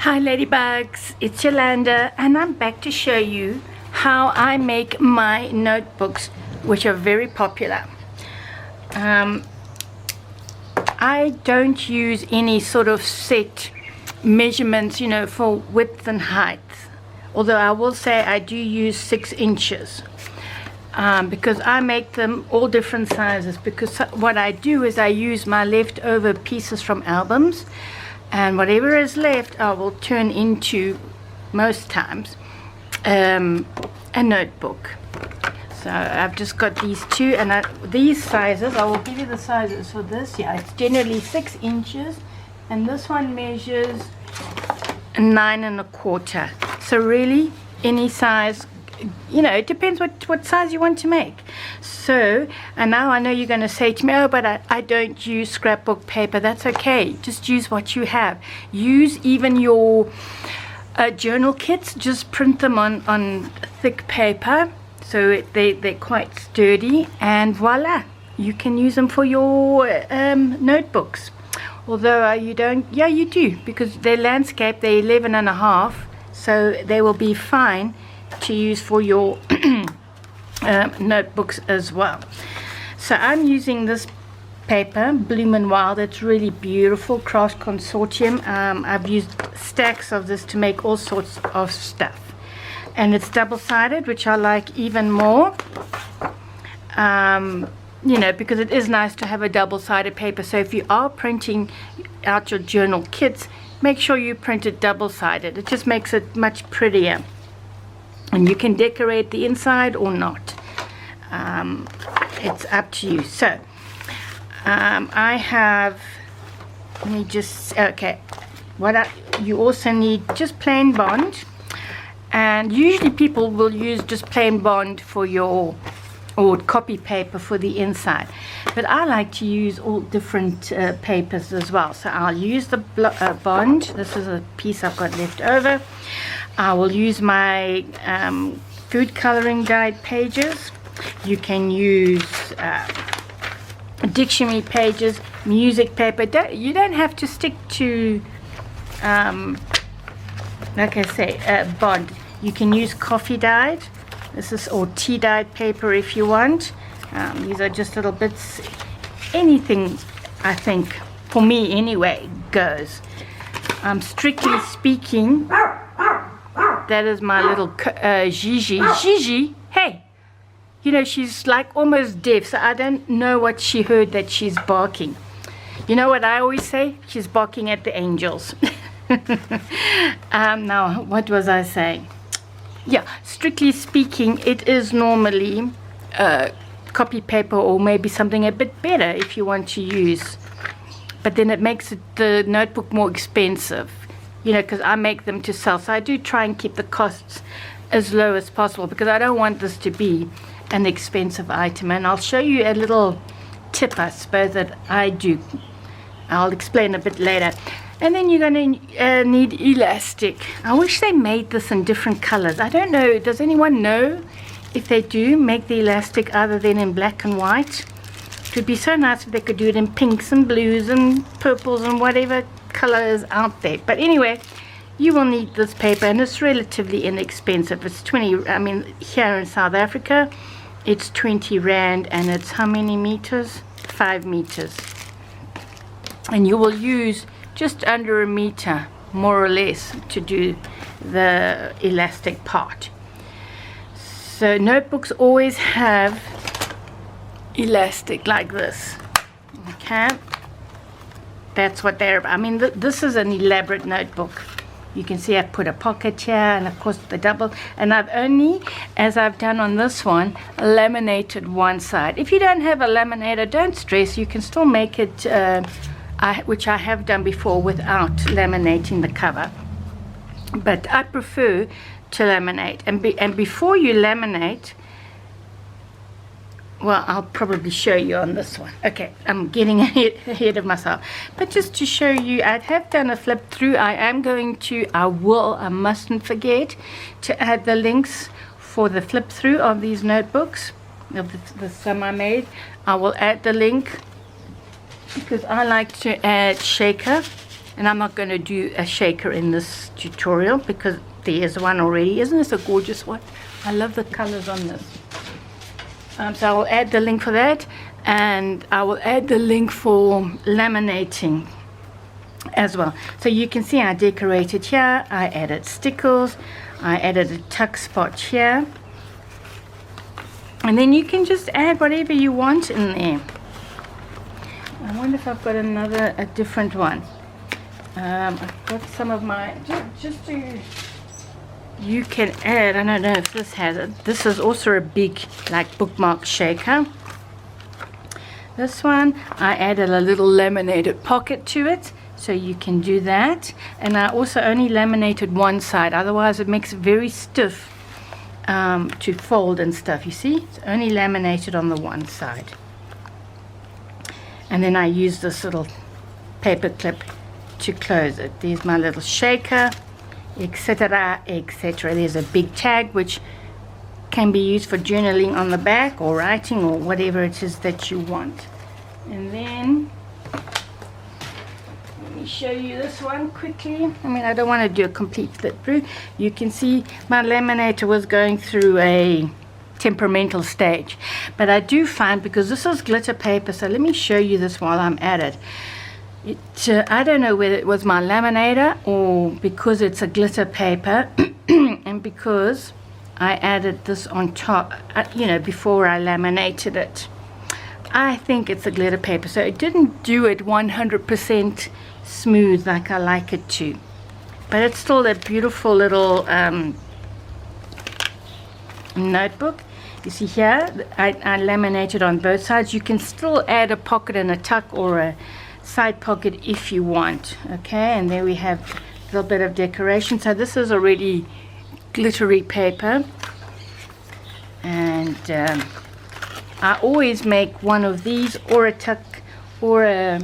Hi ladybugs, it's Yolanda and I'm back to show you how I make my notebooks, which are very popular. I don't use any sort of set measurements, for width and height, although I will say I do use 6 inches because I make them all different sizes, because what I do is I use my leftover pieces from albums, and whatever is left I will turn into, most times, a notebook. So I've just got these two, and these sizes, I will give you the sizes for this. Yeah, it's generally 6 inches, and this one measures 9 1/4. So really any size, it depends what size you want to make. So, and now I know you're going to say to me, oh, but I don't use scrapbook paper. That's okay, just use what you have. Use even your journal kits, just print them on thick paper, so they're quite sturdy, and voila, you can use them for your notebooks. Although you don't, yeah, you do, because they're landscape, they're 11 1/2, so they will be fine to use for your notebooks as well. So I'm using this paper, Bloom and Wild. It's really beautiful, Craft Consortium. I've used stacks of this to make all sorts of stuff, and it's double-sided, which I like even more, because it is nice to have a double-sided paper. So if you are printing out your journal kits, make sure you print it double-sided. It just makes it much prettier, and you can decorate the inside or not. It's up to you. So I have, let me just, okay, you also need just plain bond, and usually people will use just plain bond for your, or copy paper for the inside, but I like to use all different papers as well. So I'll use the bond. This is a piece I've got left over. I will use my food coloring dyed pages. You can use dictionary pages, music paper. You don't have to stick to, like I say, bond. You can use coffee dyed. This is, or tea dyed paper if you want. These are just little bits. Anything, I think, for me anyway, goes. Strictly speaking, that is my little Gigi. Gigi, hey! She's like almost deaf, so I don't know what she heard that she's barking. You know what I always say? She's barking at the angels. Now, what was I saying? Yeah, strictly speaking, it is normally copy paper, or maybe something a bit better if you want to use. But then it makes the notebook more expensive, because I make them to sell. So I do try and keep the costs as low as possible, because I don't want this to be an expensive item. And I'll show you a little tip, I suppose, that I do. I'll explain a bit later. And then you're going to need elastic. I wish they made this in different colors. I don't know, does anyone know if they do make the elastic other than in black and white? It would be so nice if they could do it in pinks and blues and purples and whatever color is out there. But anyway, you will need this paper, and it's relatively inexpensive. It's 20, I mean, here in South Africa, it's 20 Rand, and it's how many meters? 5 meters. And you will use just under 1 meter, more or less, to do the elastic part. So notebooks always have elastic like this. Okay, that's what they're, I mean, this is an elaborate notebook. You can see I've put a pocket here, and of course the double, and I've only, as I've done on this one, laminated one side. If you don't have a laminator, don't stress, you can still make it, which I have done before, without laminating the cover. But I prefer to laminate, and before you laminate, well, I'll probably show you on this one. Okay, I'm getting ahead of myself. But just to show you, I have done a flip through. I mustn't forget to add the links for the flip through of these notebooks, of the some I made. I will add the link, because I like to add shaker And I'm not going to do a shaker in this tutorial because there is one already. Isn't this a gorgeous one? I love the colors on this. So I will add the link for that, and I will add the link for laminating as well. So you can see I decorated here, I added stickles, I added a tuck spot here, and then you can just add whatever you want in there. I wonder if I've got a different one. I've got some of my, just to, you can add, I don't know if this has it, this is also a big like bookmark shaker. This one, I added a little laminated pocket to it, so you can do that. And I also only laminated one side, otherwise it makes it very stiff to fold and stuff. You see, it's only laminated on the one side. And then I use this little paper clip to close it. There's my little shaker, etc., etc. There's a big tag which can be used for journaling on the back or writing or whatever it is that you want. And then let me show you this one quickly. I mean, I don't want to do a complete flip through. You can see my laminator was going through a temperamental stage, but I do find, because this is glitter paper, so let me show you this while I'm at it. I don't know whether it was my laminator or because it's a glitter paper and because I added this on top, you know, before I laminated it. I think it's a glitter paper, so it didn't do it 100% smooth like I like it to, but it's still a beautiful little notebook. You see here, I laminated on both sides. You can still add a pocket and a tuck or a side pocket if you want. Okay, and there we have a little bit of decoration. So this is already glittery paper, and I always make one of these or a tuck or a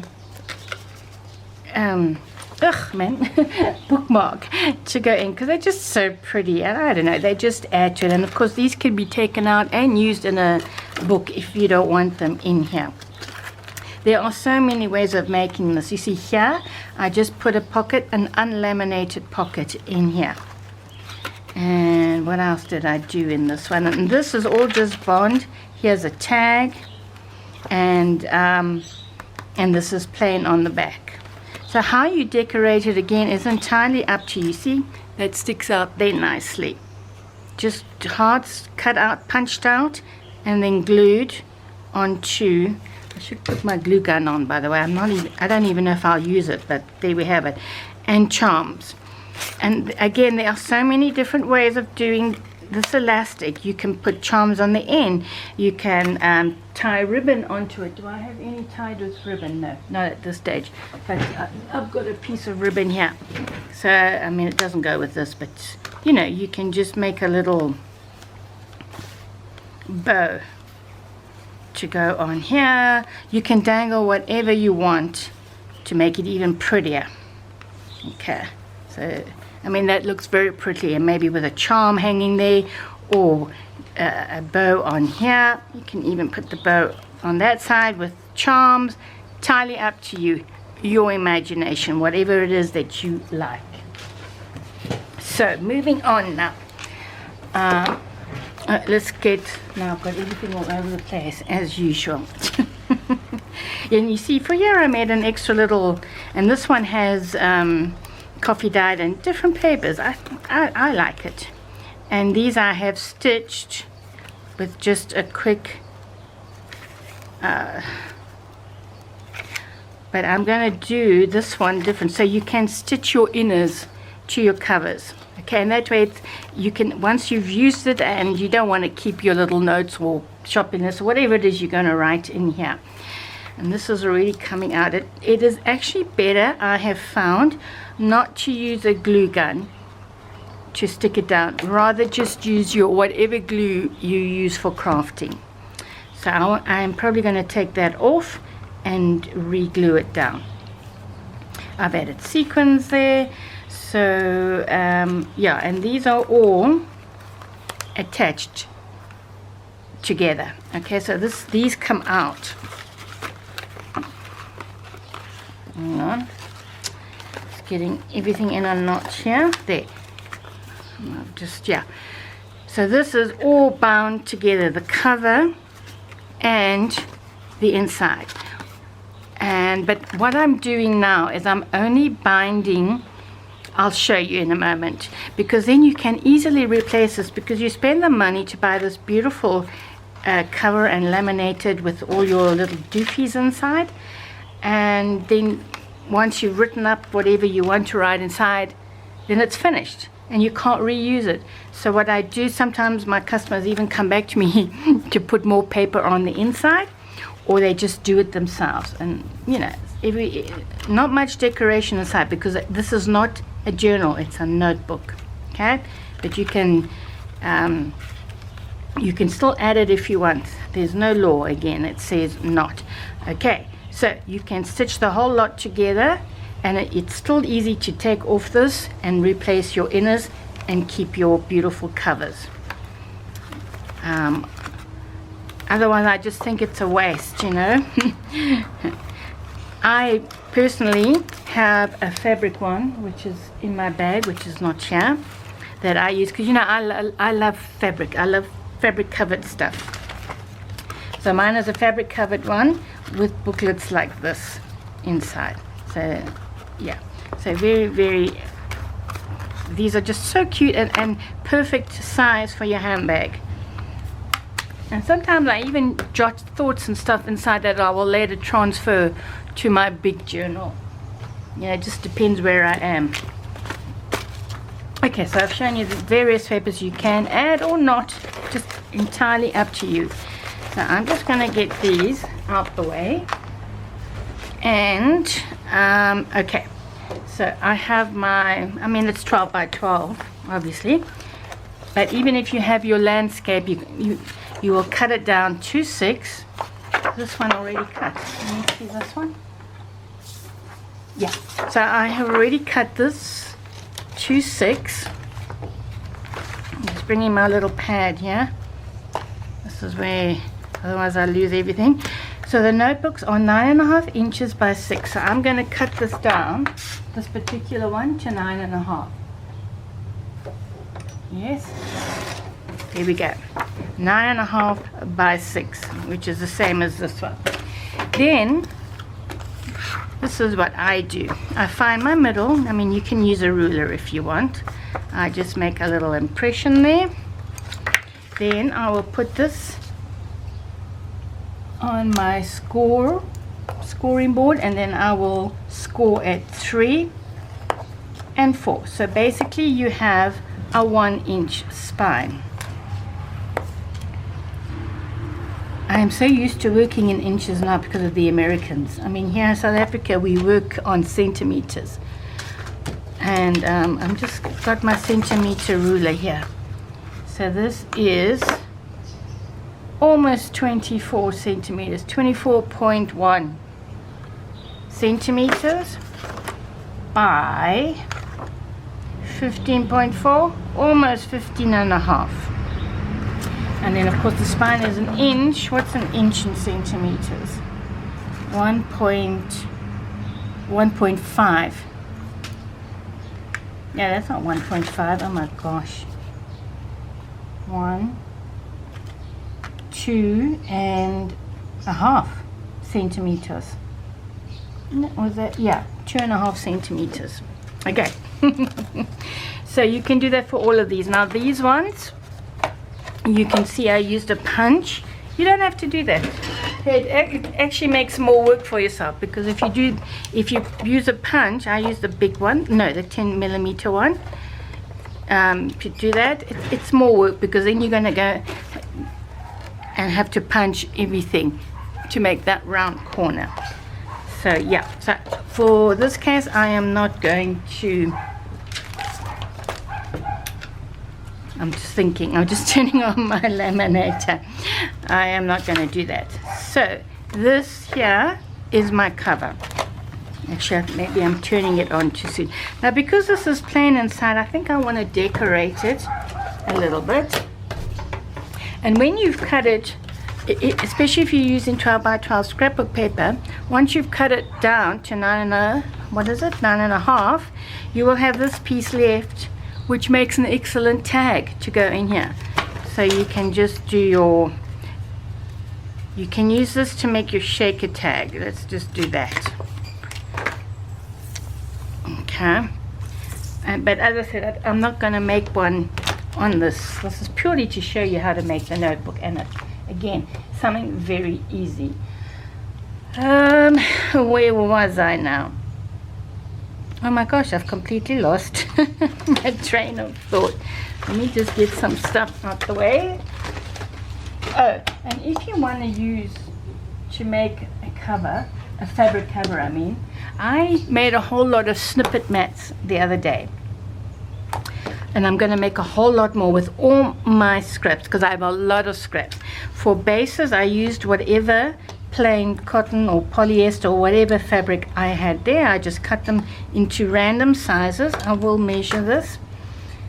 bookmark to go in, because they're just so pretty, and I don't know, they just add to it. And of course these can be taken out and used in a book if you don't want them in here. There are so many ways of making this. You see here, I just put a pocket, an unlaminated pocket in here. And what else did I do in this one? And this is all just bond. Here's a tag, and this is plain on the back. So how you decorate it again is entirely up to you. See, that sticks out there nicely. Just hearts cut out, punched out, and then glued onto. I should put my glue gun on, by the way. I don't even know if I'll use it, but there we have it. And charms. And again, there are so many different ways of doing this elastic. You can put charms on the end. You can tie ribbon onto it. Do I have any tied with ribbon? No, not at this stage. But I've got a piece of ribbon here. So, I mean, it doesn't go with this, but, you know, you can just make a little bow to go on here. You can dangle whatever you want to make it even prettier. Okay, so I mean that looks very pretty, and maybe with a charm hanging there, or a bow on here. You can even put the bow on that side with charms. Entirely up to you, your imagination, whatever it is that you like. So moving on now. Let's get, now I've got everything all over the place as usual. And you see, for here I made an extra little, and this one has coffee dyed and different papers. I like it. And these I have stitched with just a quick, but I'm going to do this one different, so you can stitch your inners to your covers. Okay, and that way you can, once you've used it and you don't want to keep your little notes or shopping list or whatever it is you're going to write in here. And this is already coming out. It is actually better, I have found, not to use a glue gun to stick it down. Rather just use your whatever glue you use for crafting. So I'm probably going to take that off and re-glue it down. I've added sequins there. So yeah, and these are all attached together. Okay, so these come out. Hang on. just getting everything in a notch here. There. Just, yeah. So this is all bound together, the cover and the inside. But what I'm doing now is I'm only binding. I'll show you in a moment, because then you can easily replace this, because you spend the money to buy this beautiful cover and laminated with all your little doofies inside, and then once you've written up whatever you want to write inside, then it's finished and you can't reuse it. So what I do, sometimes my customers even come back to me to put more paper on the inside, or they just do it themselves. And you know, not much decoration inside, because this is not a journal, it's a notebook. Okay, but you can still add it if you want. There's no law, again, it says not. Okay, so you can stitch the whole lot together, and it's still easy to take off this and replace your inners and keep your beautiful covers. Otherwise, I just think it's a waste, you know. I personally have a fabric one, which is in my bag, which is not here, that I use, because you know, I love fabric. I love fabric covered stuff. So mine is a fabric covered one with booklets like this inside. So yeah, so very, very, these are just so cute and perfect size for your handbag. And sometimes I even jot thoughts and stuff inside that I will later transfer to my big journal. You know, it just depends where I am. Okay, so I've shown you the various papers you can add or not, just entirely up to you. So I'm just going to get these out the way. And okay, so I have my, I mean, it's 12 by 12 obviously, but even if you have your landscape, you will cut it down to 6. This one already cut. Can you see this one? Yeah, so I have already cut this to 6. I'm just bringing my little pad here. This is where, otherwise I lose everything. So the notebooks are 9.5 inches by 6. So I'm going to cut this down, this particular one, to 9.5. Yes. There we go. 9.5 by 6, which is the same as this one. Then this is what I do. I find my middle. I mean, you can use a ruler if you want. I just make a little impression there. Then I will put this on my scoring board, and then I will score at 3 and 4. So basically you have a 1-inch spine. I am so used to working in inches now because of the Americans. I mean, here in South Africa we work on centimeters, and I'm just got my centimeter ruler here. So this is almost 24 centimeters, 24.1 centimeters by 15.4, almost 15.5. And then of course the spine is an inch. What's an inch in centimeters? 1.5. Yeah, that's not 1.5. Oh my gosh. 1, 2.5 centimeters. Was that? Yeah, 2.5 centimeters. Okay. So you can do that for all of these. Now these ones, you can see I used a punch. You don't have to do that. It actually makes more work for yourself, because if you use a punch, I use the big one, no, the 10mm one. To do that, it's more work, because then you're going to go and have to punch everything to make that round corner. So yeah, so for this case I am not going to, I'm just thinking, I'm just turning on my laminator. I am not going to do that. So this here is my cover. Actually, maybe I'm turning it on too soon. Now because this is plain inside, I think I want to decorate it a little bit. And when you've cut it especially if you're using 12 by 12 scrapbook paper, once you've cut it down to 9.5, you will have this piece left, which makes an excellent tag to go in here. So you can just do you can use this to make your shaker tag. Let's just do that. Okay. But as I said, I'm not going to make one on this. This is purely to show you how to make the notebook, and again, something very easy. Where was I now? Oh my gosh, I've completely lost my train of thought. Let me just get some stuff out the way. Oh, and if you want to make a cover, a fabric cover, I made a whole lot of snippet mats the other day. And I'm going to make a whole lot more with all my scraps, because I have a lot of scraps. For bases, I used whatever plain cotton or polyester or whatever fabric I had there. I just cut them into random sizes. I will measure this.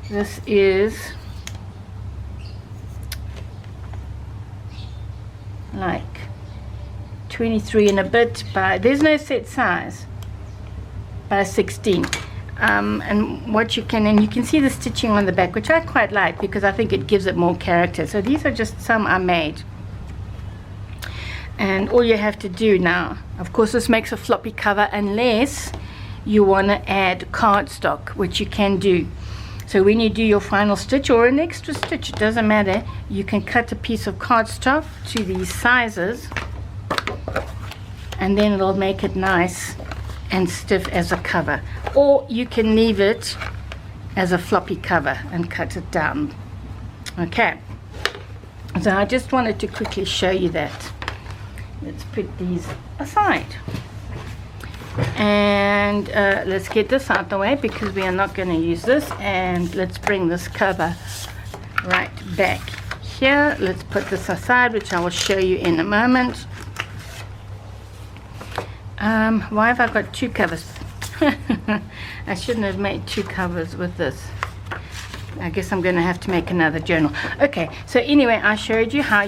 This is like 23 and a bit by, there's no set size, by 16. And what you can see the stitching on the back, which I quite like because I think it gives it more character. So these are just some I made, and all you have to do now, of course, this makes a floppy cover unless you want to add cardstock, which you can do. So when you do your final stitch or an extra stitch, it doesn't matter, you can cut a piece of cardstock to these sizes, and then it'll make it nice and stiff as a cover. Or you can leave it as a floppy cover and cut it down. Okay, so I just wanted to quickly show you that. Let's put these aside, and let's get this out the way because we are not going to use this. And let's bring this cover right back here. Let's put this aside, which I will show you in a moment. Why have I got two covers? I shouldn't have made two covers with this. I guess I'm going to have to make another journal. Okay, so anyway, I showed you how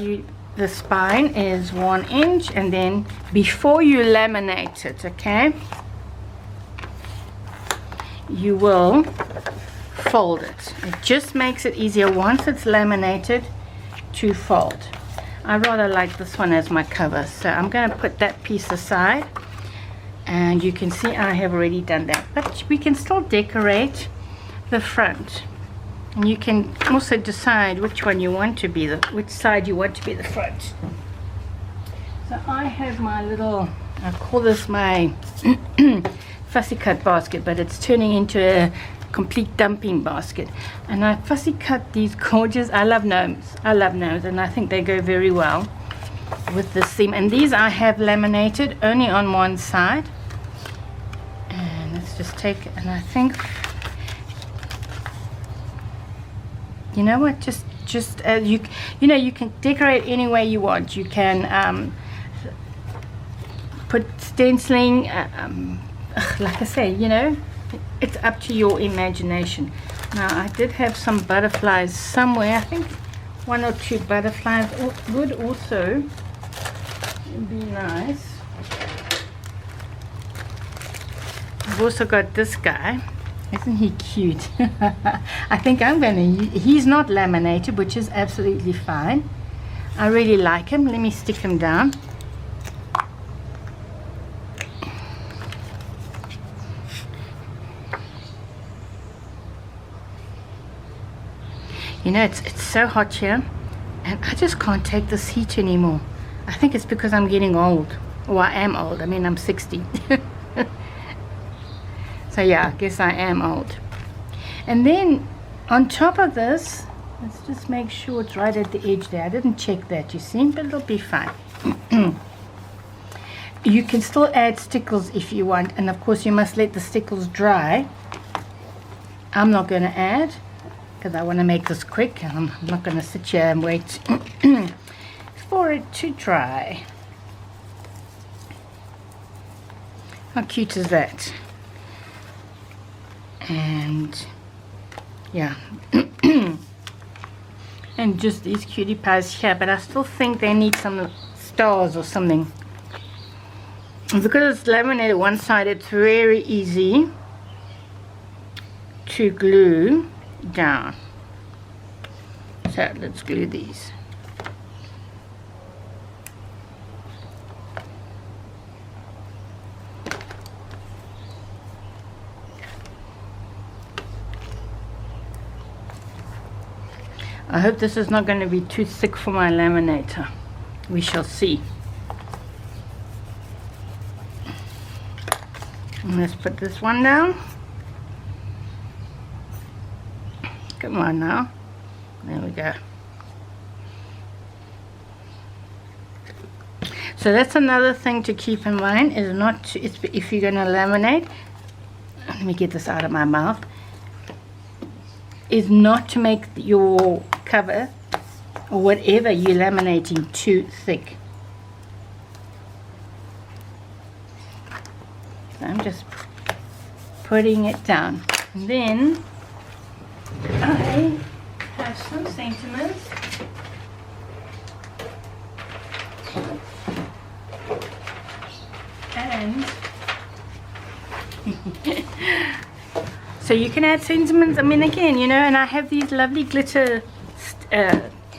the spine is 1 inch, and then before you laminate it, okay, you will fold it. It just makes it easier once it's laminated to fold. I rather like this one as my cover, so I'm going to put that piece aside. And you can see I have already done that, but we can still decorate the front, and you can also decide which one you want to be which side you want to be the front. So I have my little, I call this my fussy cut basket, but it's turning into a complete dumping basket. And I fussy cut these gorgeous, I love gnomes, and I think they go very well with this seam. And these I have laminated only on one side. And let's just take it, and I think, you know what, just you know, you can decorate any way you want. You can put stenciling, like I say, you know, it's up to your imagination. Now I did have some butterflies somewhere. I think 1 or 2 butterflies would also be nice. I've also got this guy. Isn't he cute? I think I'm gonna, he's not laminated, which is absolutely fine. I really like him. Let me stick him down. You know, it's so hot here, and I just can't take this heat anymore. I think it's because I'm getting old. Or I am old. I mean, I'm 60. So yeah, I guess I am old. And then on top of this, let's just make sure it's right at the edge there. I didn't check that, you see, but it'll be fine. You can still add stickles if you want, and of course you must let the stickles dry. I'm not going to add because I want to make this quick, and I'm not going to sit here and wait for it to dry. How cute is that? And yeah, and just these cutie pies here, but I still think they need some stars or something. And because it's laminated one side, it's very easy to glue down. So let's glue these. I hope this is not going to be too thick for my laminator. We shall see. And let's put this one down. Come on now. There we go. So that's another thing to keep in mind, is not to, if you're going to laminate, let me get this out of my mouth, is not to make your cover or whatever you're laminating too thick. So I'm just putting it down. And then I have some sentiments. And so you can add sentiments, I mean, again, you know, and I have these lovely glitter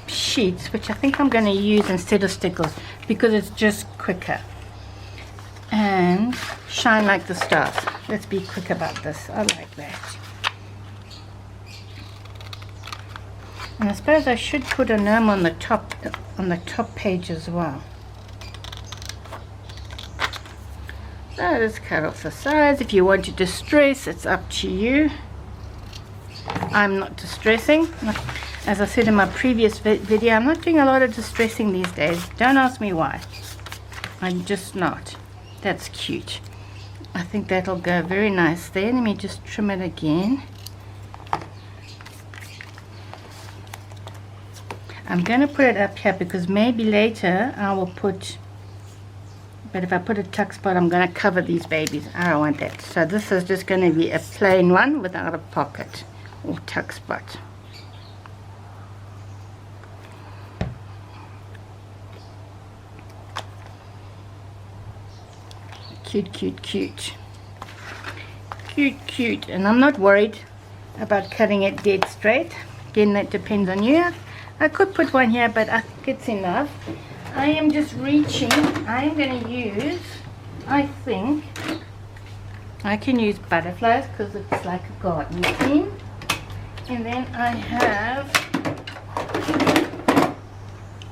sheets, which I think I'm going to use instead of stickles because it's just quicker. And shine like the stars. Let's be quick about this. I like that. And I suppose I should put a gnome on the top page as well. So let's cut off the sides. If you want to distress, it's up to you. I'm not distressing. As I said in my previous video, I'm not doing a lot of distressing these days. Don't ask me why. I'm just not. That's cute. I think that'll go very nice there. Let me just trim it again. I'm going to put it up here because maybe later I will put, but if I put a tuck spot, I'm going to cover these babies. I don't want that. So this is just going to be a plain one without a pocket or tuck spot. Cute, cute, cute. Cute, cute. And I'm not worried about cutting it dead straight. Again, that depends on you. I could put one here, but I think it's enough. I am just reaching. I am going to use, I think, I can use butterflies because it's like a garden theme. And then I have,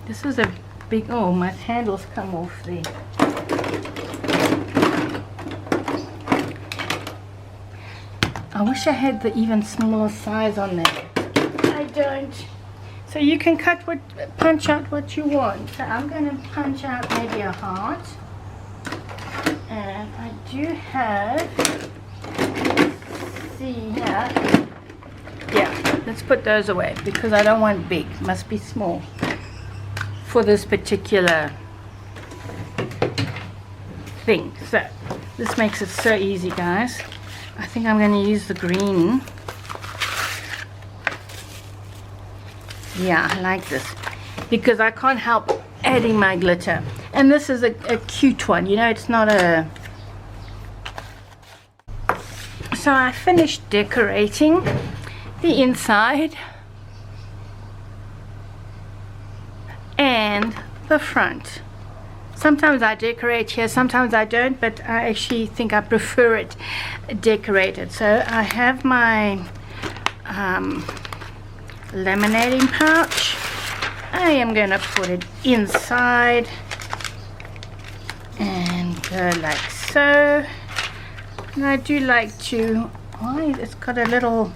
this is a big, oh, my handles come off there. I wish I had the even smaller size on that. I don't. So you can punch out what you want. So I'm going to punch out maybe a heart. And I do have, see here. Yeah, let's put those away because I don't want big. Must be small for this particular thing. So this makes it so easy, guys. I think I'm going to use the green. Yeah, I like this because I can't help adding my glitter. And this is a cute one, you know, it's not a... So I finished decorating the inside and the front. Sometimes I decorate here, sometimes I don't, but I actually think I prefer it decorated. So I have my laminating pouch. I am going to put it inside and go like so. And I do like to, oh, it's got a little,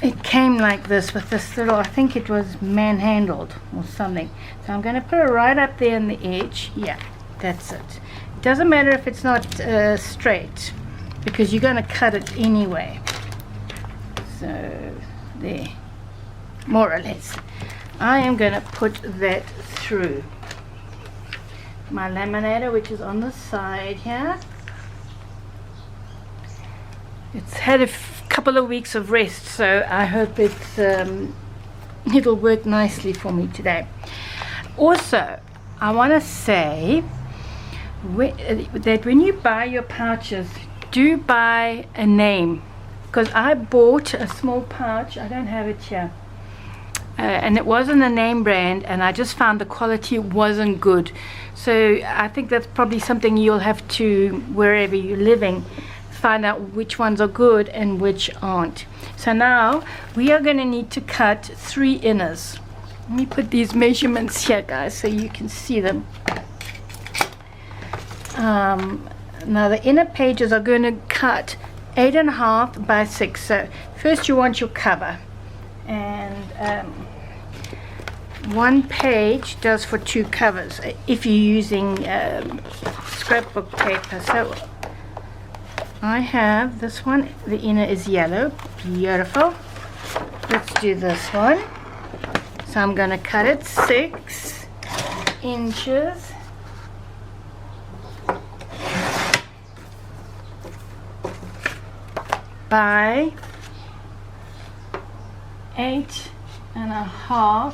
it came like this with this little, I think it was manhandled or something. So I'm going to put it right up there on the edge. Yeah, that's it. It doesn't matter if it's not straight because you're going to cut it anyway. So there, more or less. I am going to put that through my laminator, which is on the side here. It's had a couple of weeks of rest, so I hope it's it'll work nicely for me today. Also, I want to say that when you buy your pouches, do buy a name, because I bought a small pouch, I don't have it here, and it wasn't a name brand, and I just found the quality wasn't good. So I think that's probably something you'll have to, wherever you're living, find out which ones are good and which aren't. So now we are going to need to cut 3 inners. Let me put these measurements here, guys, so you can see them. Now the inner pages are going to cut 8.5 by 6. So first you want your cover, and 1 page does for 2 covers if you're using scrapbook paper. So I have this one, the inner is yellow, beautiful. Let's do this one. So I'm going to cut it 6 inches by 8.5,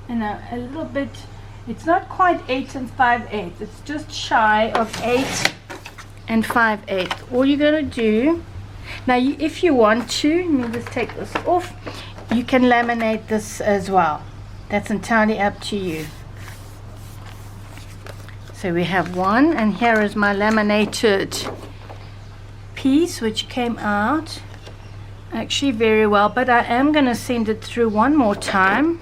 and a little bit, it's not quite 8 5/8, it's just shy of 8 5/8. All you're going to do now, if you want to, let me just take this off, you can laminate this as well. That's entirely up to you. So we have one, and here is my laminated piece, which came out actually very well, but I am going to send it through one more time.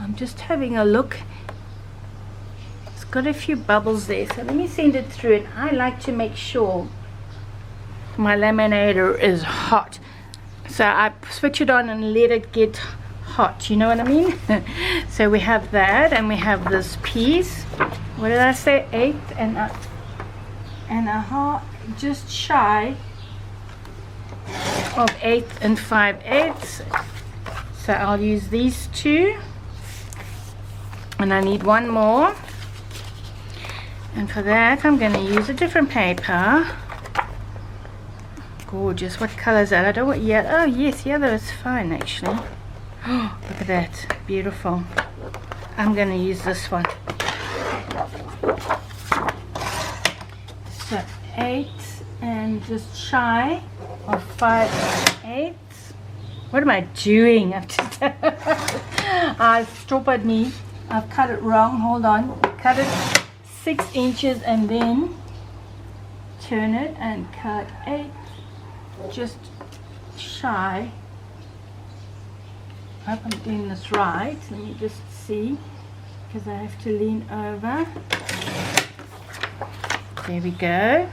I'm just having a look. It's got a few bubbles there, so let me send it through, and I like to make sure my laminator is hot, so I switch it on and let it get hot, you know what I mean? So we have that, and we have this piece, what did I say, 8.5, just shy of 8 5/8. So I'll use these 2, and I need one more, and for that I'm going to use a different paper. Gorgeous. What color is that? I don't want yellow. Oh yes, yellow is fine actually. Oh, look at that, beautiful. I'm going to use this one. So 8 and just shy of 5/8. What am I doing? I stupid me. I've cut it wrong. Hold on. Cut it 6 inches and then turn it and cut 8, just shy. I hope I'm doing this right. Let me just see, because I have to lean over. There we go.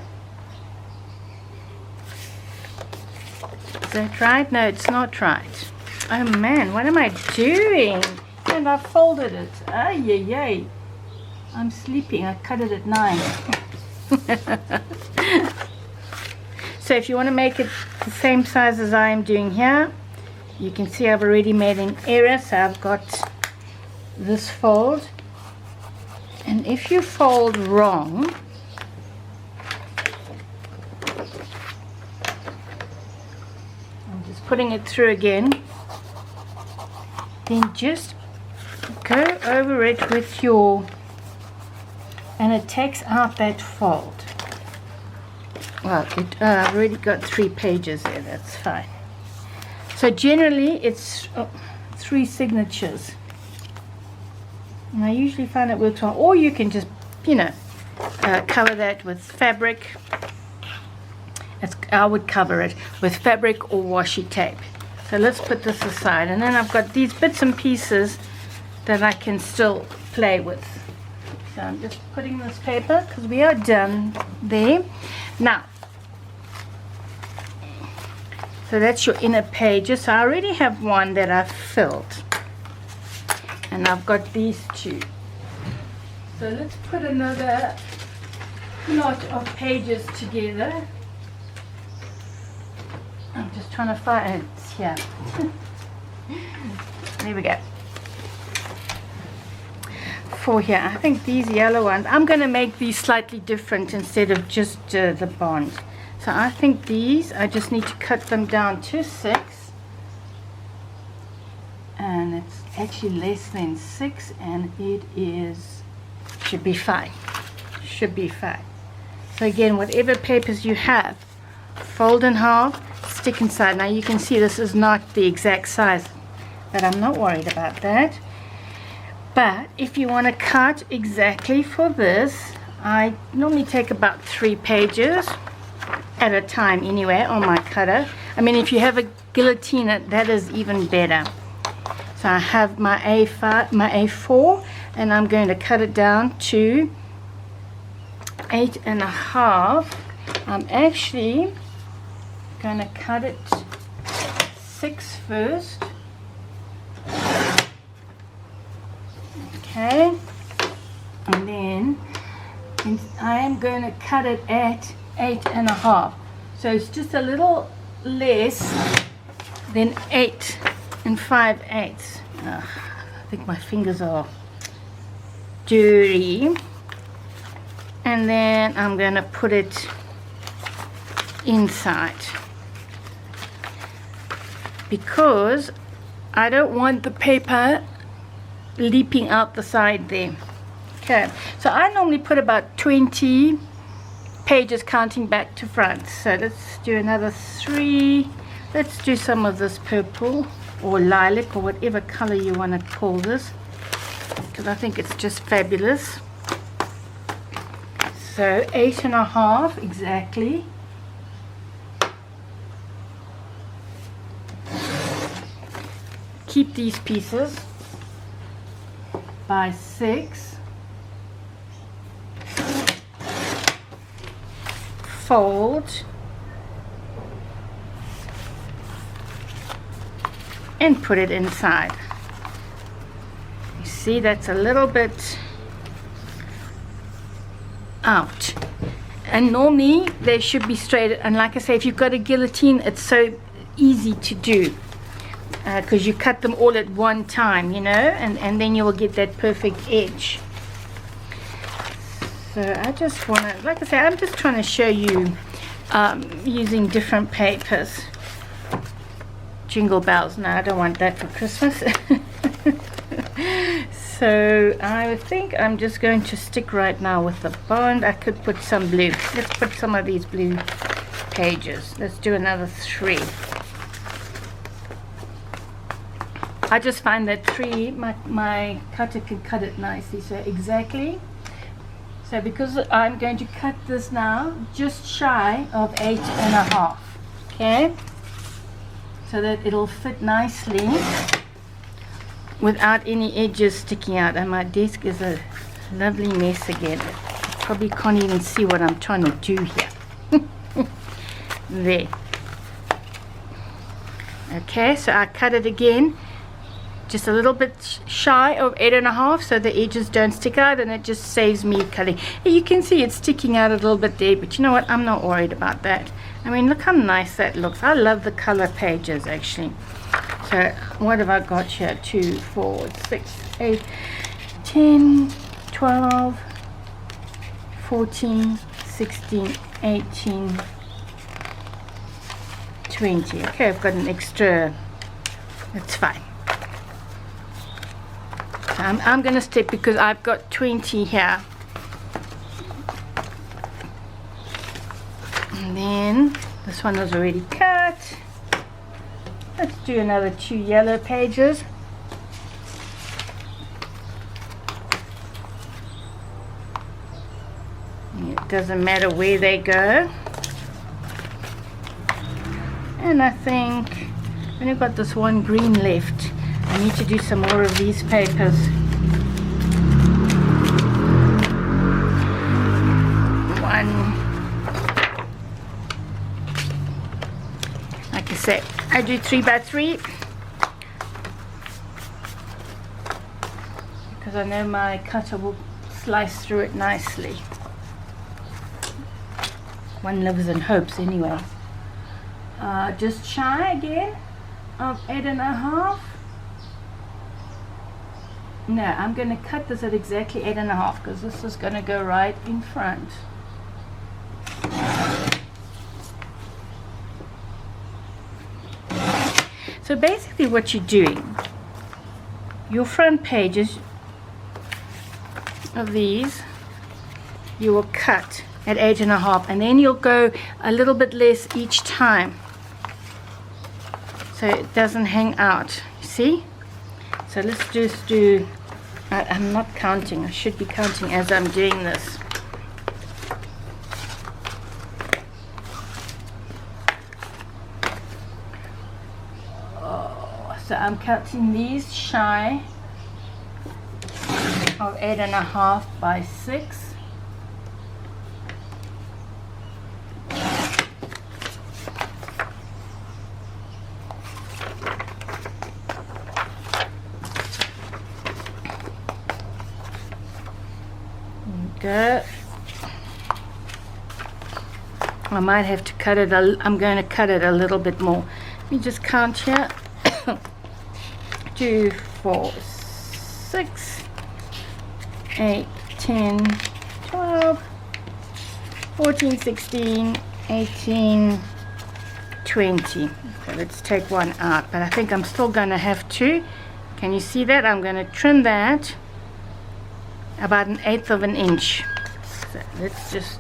Is that right? No, it's not right. Oh man, what am I doing? And I folded it. Ay, ay, ay. I'm sleeping. I cut it at 9. So if you want to make it the same size as I am doing here, you can see I've already made an error. So I've got this fold, and if you fold wrong, I'm just putting it through again, then just go over it with your, and it takes out that fold. Well, I've already got 3 pages there, that's fine. So generally it's 3 signatures, and I usually find it works well. Or you can just, you know, cover that with fabric. I would cover it with fabric or washi tape. So let's put this aside, and then I've got these bits and pieces that I can still play with. So I'm just putting this paper, because we are done there. Now, so that's your inner pages. So I already have one that I've filled, and I've got these 2. So let's put another lot of pages together. I'm just trying to find it here. There we go. 4 here. I think these yellow ones, I'm going to make these slightly different instead of just the bond. So I think these, I just need to cut them down to 6. actually less than 6, and it should be fine. Should be fine. So again, whatever papers you have, fold in half, stick inside. Now you can see this is not the exact size, but I'm not worried about that. But if you want to cut exactly for this, I normally take about 3 pages at a time anyway on my cutter. I mean, if you have a guillotine, that is even better. So I have my A4, and I'm going to cut it down to 8.5. I'm actually going to cut it 6 first. Okay, and then I am going to cut it at 8.5. So it's just a little less than 8 5/8. I think my fingers are dirty. And then I'm going to put it inside, because I don't want the paper leaping out the side there. Okay, so I normally put about 20 pages counting back to front. So let's do another 3. Let's do some of this purple or lilac or whatever color you want to call this, because I think it's just fabulous. So 8.5 exactly. Keep these pieces by 6. Fold and put it inside. You see, that's a little bit out, and normally they should be straight. And like I say, if you've got a guillotine, it's so easy to do, because you cut them all at one time, you know, and then you will get that perfect edge. So I just want to, like I say, I'm just trying to show you using different papers. Jingle bells. No, I don't want that for Christmas. So I think I'm just going to stick right now with the bond. I could put some blue. Let's put some of these blue pages. Let's do another 3. I just find that 3, my cutter can cut it nicely. So exactly. So because I'm going to cut this now just shy of 8.5. Okay. So that it'll fit nicely without any edges sticking out. And my desk is a lovely mess again. Probably can't even see what I'm trying to do here. There. Okay, so I cut it again just a little bit shy of 8.5, so the edges don't stick out, and it just saves me cutting. You can see it's sticking out a little bit there, but you know what, I'm not worried about that. I mean, look how nice that looks. I love the color pages actually. So what have I got here? 2, 4, 6, 8, 10, 12, 14, 16, 18, 20. Okay, I've got an extra. That's fine. So I'm going to stick, because I've got 20 here. And then this one was already cut. Let's do another 2 yellow pages. It doesn't matter where they go. And I think I've only got this one green left. I need to do some more of these papers. Like I said, I do 3 by 3 because I know my cutter will slice through it nicely. One lives in hopes anyway. Just shy again of 8.5. No, I'm going to cut this at exactly 8.5, because this is going to go right in front. So basically what you're doing, your front pages of these you will cut at 8.5, and then you'll go a little bit less each time so it doesn't hang out. See? So let's just do, I'm not counting, I should be counting as I'm doing this. So I'm cutting these shy of 8.5 by 6. Go. I might have to cut it, I'm going to cut it a little bit more. Let me just count here. 2, 4, 6, 8, 10, 12, 14, 16, 18, 20. So let's take one out, but I think I'm still going to have to. Can you see that? I'm going to trim that about 1/8 of an inch. So let's just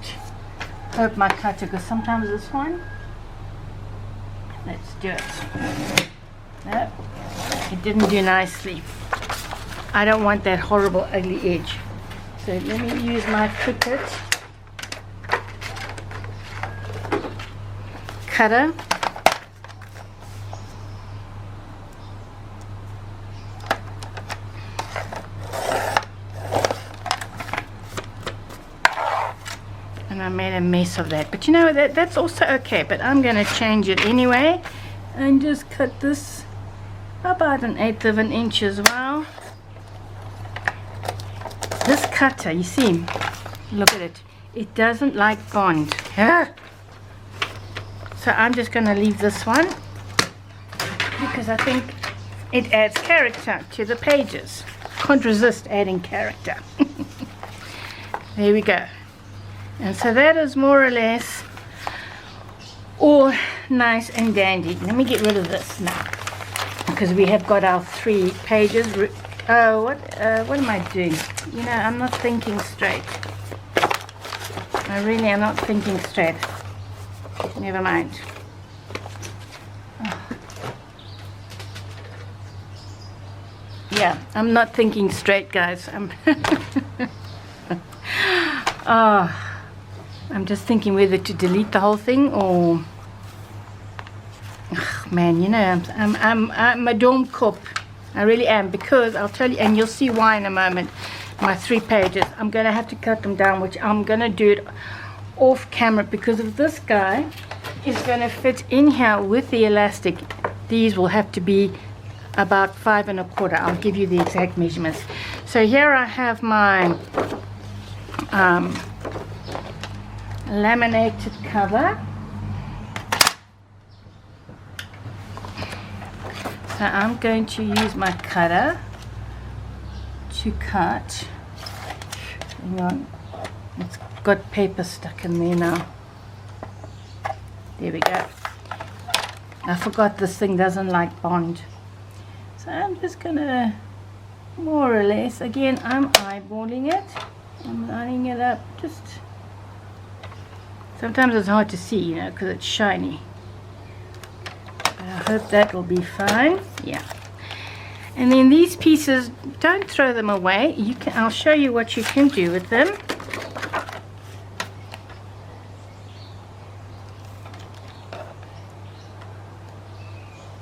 hope my cutter, because sometimes this one, let's do it. No, it didn't do nicely. I don't want that horrible ugly edge. So let me use my Cricut cutter. And I made a mess of that, but you know that's also okay, but I'm going to change it anyway and just cut this about 1/8 of an inch as well. This cutter, you see, look at it, it doesn't like bond. So I'm just going to leave this one because I think it adds character to the pages. Can't resist adding character. There we go. And so that is more or less all nice and dandy. Let me get rid of this now, because we have got our 3 pages. Oh, what am I doing? You know, I'm not thinking straight. I really am not thinking straight. Never mind. Oh. Yeah, I'm not thinking straight, guys. I'm just thinking whether to delete the whole thing or... Ugh, man, you know, I'm a dorm cop. I really am, because I'll tell you, and you'll see why in a moment. My 3 pages, I'm going to have to cut them down, which I'm going to do it off camera, because if this guy is going to fit in here with the elastic, these will have to be about 5 1/4. I'll give you the exact measurements. So here I have my laminated cover. So I'm going to use my cutter to cut. Hang on, it's got paper stuck in there now. There we go. I forgot this thing doesn't like bond. So I'm just gonna, more or less, again, I'm eyeballing it. I'm lining it up. Just sometimes it's hard to see, you know, because it's shiny. But I hope that will be fine. Yeah. And then these pieces, don't throw them away. You can. I'll show you what you can do with them.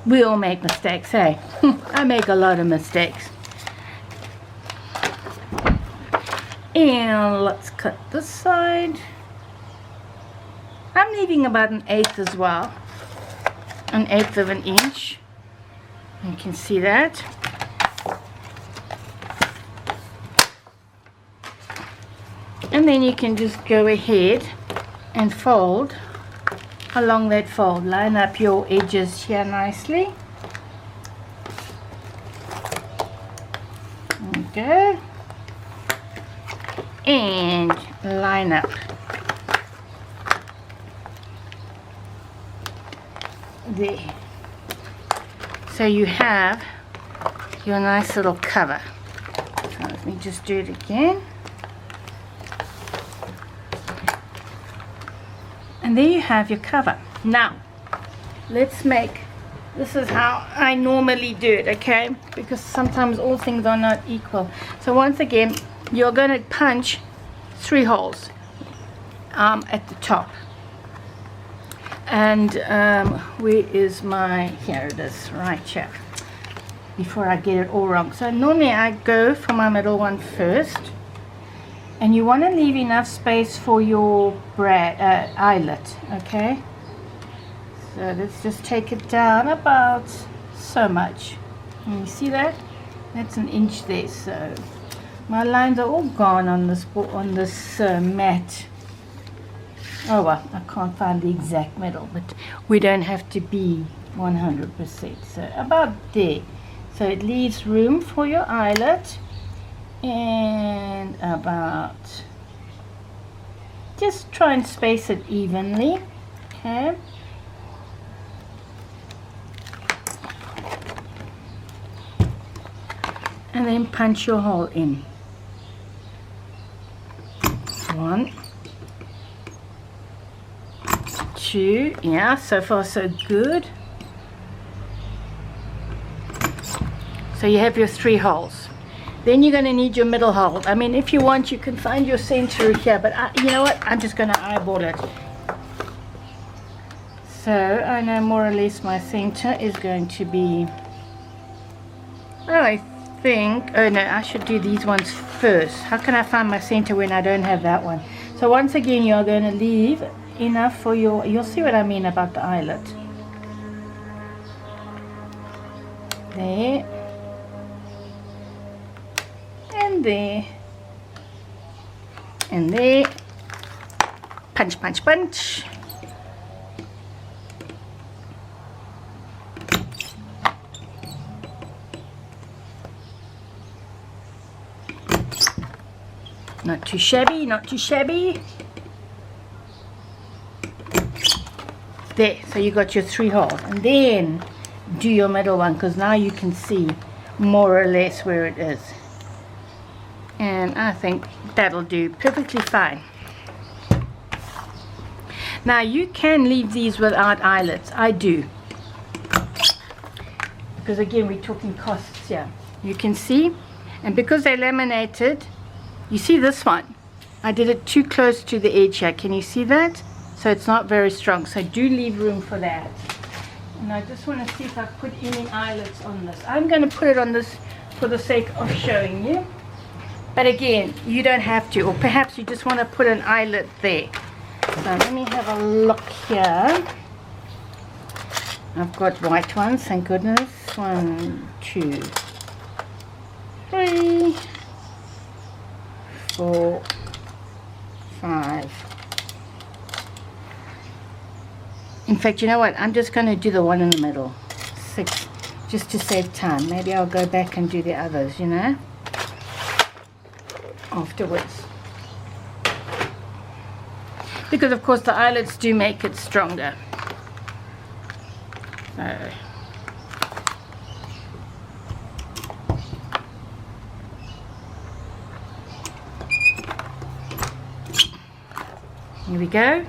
We all make mistakes, hey? I make a lot of mistakes. And let's cut this side. I'm leaving about 1/8 as well. 1/8 of an inch. You can see that. And then you can just go ahead and fold along that fold. Line up your edges here nicely. Okay. And line up there. So you have your nice little cover. So let me just do it again. And there you have your cover. Now, let's make, this is how I normally do it, okay? Because sometimes all things are not equal. So once again, you're going to punch 3 holes at the top. And where is my, here it is, right here, before I get it all wrong. So normally I go for my middle one first, and you want to leave enough space for your eyelet, okay? So let's just take it down about so much. Can you see that? That's an inch there. So my lines are all gone on this mat. Oh well, I can't find the exact middle, but we don't have to be 100%. So about there. So it leaves room for your eyelet, and about, just try and space it evenly, okay? And then punch your hole in. 1, 2, yeah, so far so good. So you have your 3 holes. Then you're going to need your middle hole. I mean, if you want, you can find your center here, but you know what? I'm just going to eyeball it. So I know more or less my center is going to be, oh, I think, oh no, I should do these ones first. How can I find my center when I don't have that one? So once again, you're going to leave enough for your, you'll see what I mean about the eyelet. There. And there. And there. Punch, punch, punch. Not too shabby, not too shabby. There, so you got your 3 holes. And then do your middle one, because now you can see more or less where it is. And I think that'll do perfectly fine. Now you can leave these without eyelets. I do. Because again, we're talking costs here. You can see, and because they're laminated, you see this one, I did it too close to the edge here. Can you see that? So it's not very strong. So do leave room for that. And I just want to see if I put any eyelets on this. I'm going to put it on this for the sake of showing you. But again, you don't have to. Or perhaps you just want to put an eyelet there. So let me have a look here. I've got white ones, thank goodness. 1, 2, 3, 4, 5. In fact, you know what? I'm just going to do the one in the middle. 6, just to save time. Maybe I'll go back and do the others, you know, afterwards. Because of course the eyelets do make it stronger. So here we go.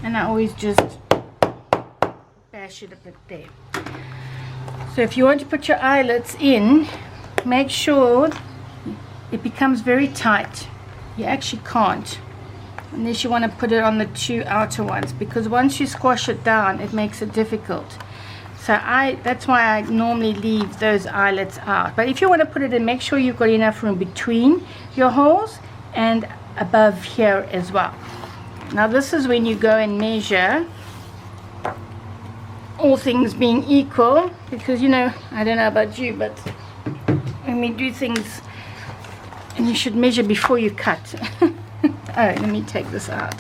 And I always just bash it a bit there. So if you want to put your eyelets in, make sure it becomes very tight. You actually can't unless you want to put it on the 2 outer ones, because once you squash it down it makes it difficult. So that's why I normally leave those eyelets out. But if you want to put it in, make sure you've got enough room between your holes and above here as well. Now this is when you go and measure, all things being equal, because you know, I don't know about you, but when we do things, and you should measure before you cut. Oh, let me take this out.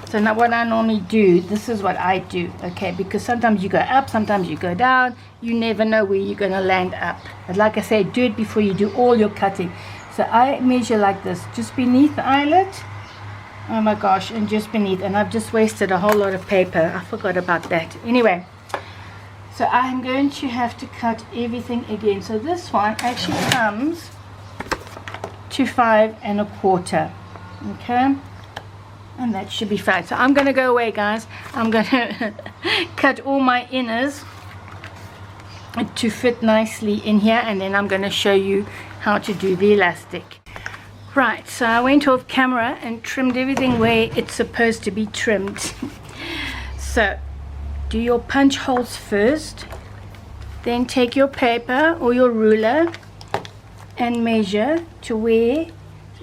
So now what I normally do, this is what I do, okay, because sometimes you go up, sometimes you go down, you never know where you're going to land up. But like I say, do it before you do all your cutting. So I measure like this, just beneath the eyelet, Oh my gosh, and just beneath, and I've just wasted a whole lot of paper. I forgot about that. Anyway, so I'm going to have to cut everything again. So this one actually comes to 5 1/4. Okay, and that should be fine. So I'm going to go away, guys. I'm going to cut all my inners to fit nicely in here, and then I'm going to show you how to do the elastic. Right, so I went off camera and trimmed everything where it's supposed to be trimmed. So do your punch holes first, then take your paper or your ruler and measure to where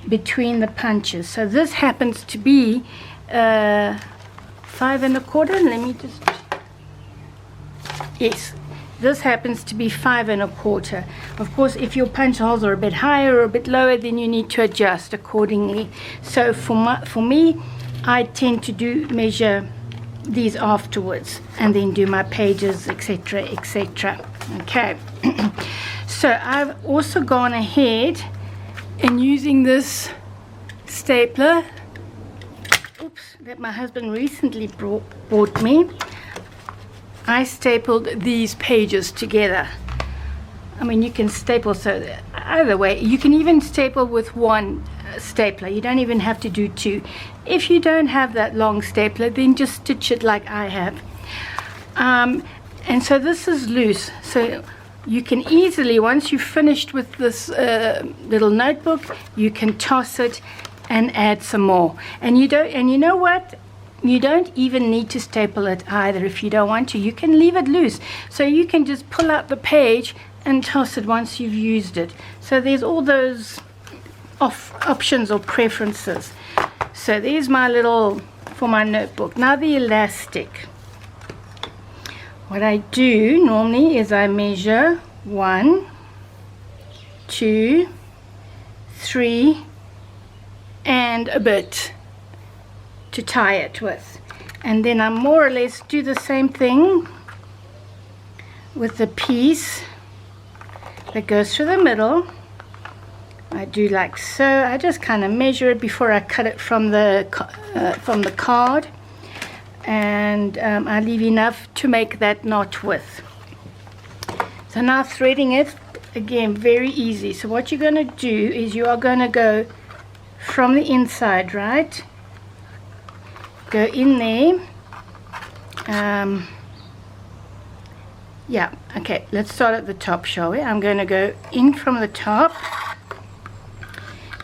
between the punches. So this happens to be 5 1/4. Let me just, yes, this happens to be 5 1/4. Of course, if your punch holes are a bit higher or a bit lower, then you need to adjust accordingly. So for me, I tend to measure these afterwards and then do my pages, etc., etc. Okay. So I've also gone ahead and using this stapler, oops, that my husband recently bought me, I stapled these pages together. I mean, you can staple, so either way, you can even staple with one stapler. You don't even have to do two. If you don't have that long stapler, then just stitch it like I have. And so this is loose, so you can easily, once you've finished with this little notebook, you can toss it and add some more. And you know what? You don't even need to staple it either if you don't want to. You can leave it loose. So you can just pull out the page and toss it once you've used it. So there's all those options or preferences. So there's my little, for my notebook. Now the elastic. What I do normally is I measure 1, 2, 3, and a bit to tie it with, and then I more or less do the same thing with the piece that goes through the middle. I do like so. I just kind of measure it before I cut it from the card, and I leave enough to make that knot with. So now threading it, again, very easy. So what you're going to do is you are going to go from the inside, right? Go in there. Yeah, okay, let's start at the top, shall we? I'm going to go in from the top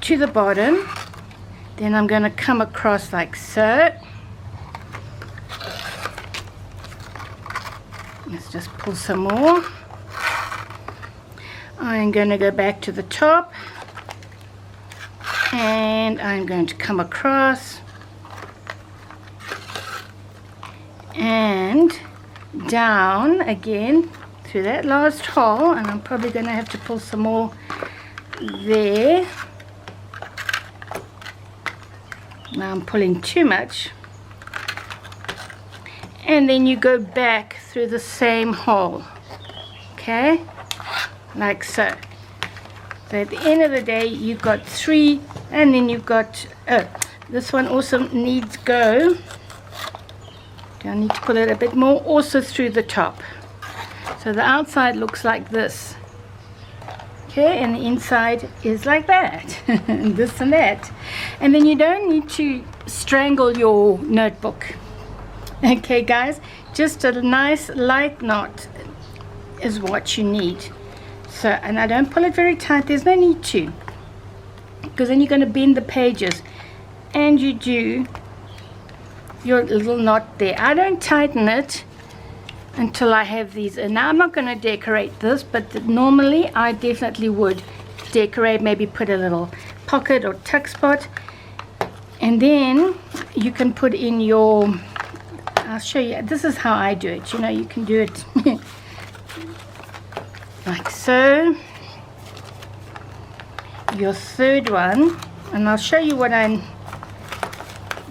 to the bottom, then I'm going to come across like so. Let's just pull some more. I'm going to go back to the top, and I'm going to come across and down again through that last hole, and I'm probably going to have to pull some more there. Now I'm pulling too much, and then you go back through the same hole, okay, like so. So at the end of the day you've got 3, and then you've got, oh, this one also needs go. I need to pull it a bit more also through the top. So the outside looks like this, okay, and the inside is like that. And this and that. And then you don't need to strangle your notebook, okay guys, just a nice light knot is what you need. So, and I don't pull it very tight, there's no need to, because then you're going to bend the pages, and you do your little knot there. I don't tighten it until I have these. And now I'm not going to decorate this, but normally I definitely would decorate, maybe put a little pocket or tuck spot, and then you can put in your, I'll show you, this is how I do it, you know, you can do it like so. Your third one, and I'll show you what I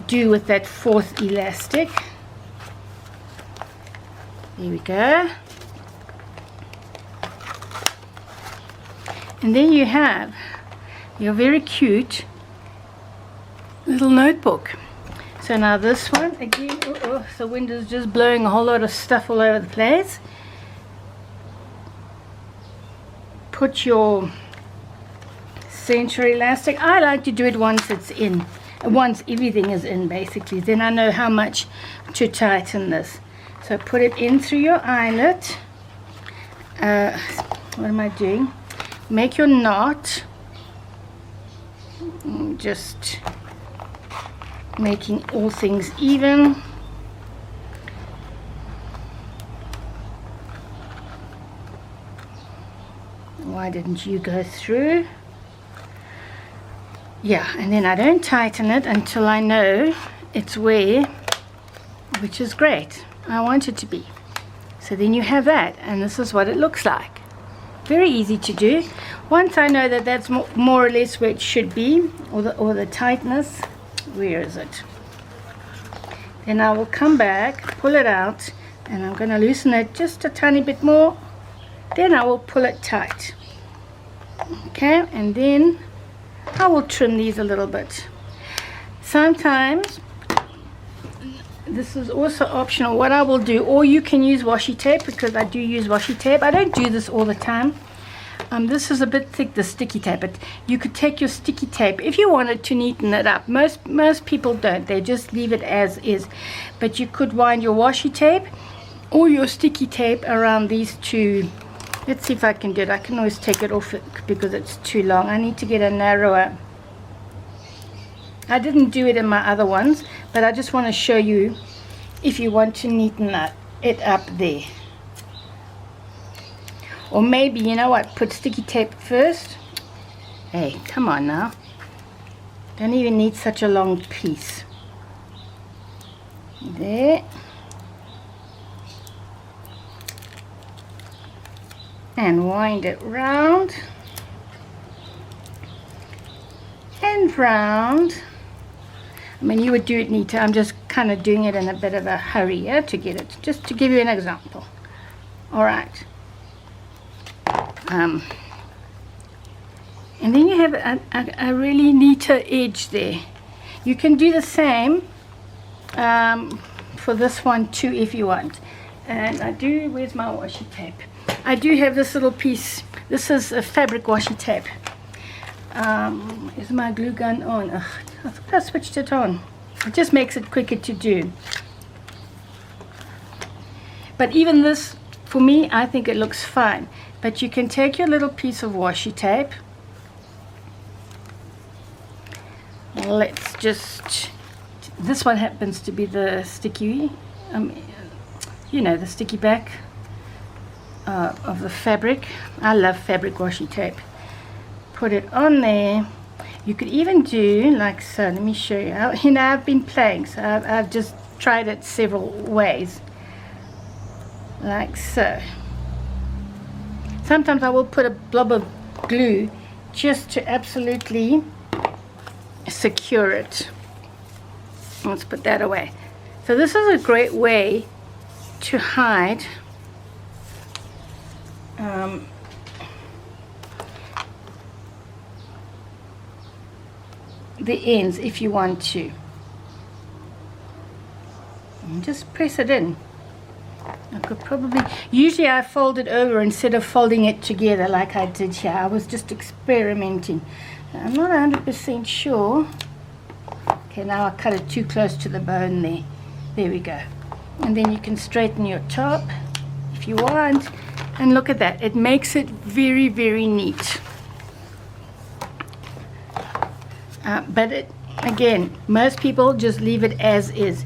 do with that 4th elastic. There we go. And then you have your very cute little notebook. So now this one, again, the wind is just blowing a whole lot of stuff all over the place. Put your center elastic. I like to do it once it's in, once everything is in basically. Then I know how much to tighten this. So put it in through your eyelet. What am I doing? Make your knot. Just making all things even. Why didn't you go through? Yeah, and then I don't tighten it until I know it's where, which is great. I want it to be. So then you have that, and this is what it looks like. Very easy to do. Once I know that that's more or less where it should be, or the tightness, where is it? Then I will come back, pull it out, and I'm going to loosen it just a tiny bit more. Then I will pull it tight. Okay, and then I will trim these a little bit. Sometimes this is also optional. What I will do, or you can use washi tape, because I do use washi tape. I don't do this all the time. This is a bit thick, the sticky tape, but you could take your sticky tape if you wanted to neaten it up. Most people don't. They just leave it as is. But you could wind your washi tape or your sticky tape around these two. Let's see if I can do it. I can always take it off because it's too long. I need to get a narrower. I didn't do it in my other ones, but I just want to show you if you want to neaten it up there. Or maybe, you know what, put sticky tape first. Hey, come on now. Don't even need such a long piece. There. And wind it round. And round. I mean, you would do it neater. I'm just kind of doing it in a bit of a hurry, yeah, to get it. Just to give you an example. All right. And then you have a really neater edge there. You can do the same for this one too if you want. And I do, where's my washi tape? I do have this little piece. This is a fabric washi tape. Is my glue gun on? Ugh, I thought I switched it on. It just makes it quicker to do. But even this, for me, I think it looks fine. But you can take your little piece of washi tape. Let's just, this one happens to be the sticky, you know, the sticky back of the fabric. I love fabric washi tape. Put it on there. You could even do like so. Let me show you. You know, I've been playing, so I've just tried it several ways. Like so. Sometimes I will put a blob of glue just to absolutely secure it. Let's put that away. So this is a great way to hide the ends if you want to. And just press it in. I could probably, usually I fold it over instead of folding it together like I did here. I was just experimenting. I'm not 100% sure. Okay, now I cut it too close to the bone there. There we go. And then you can straighten your top if you want. And look at that. It makes it very, very neat. But it, again, most people just leave it as is.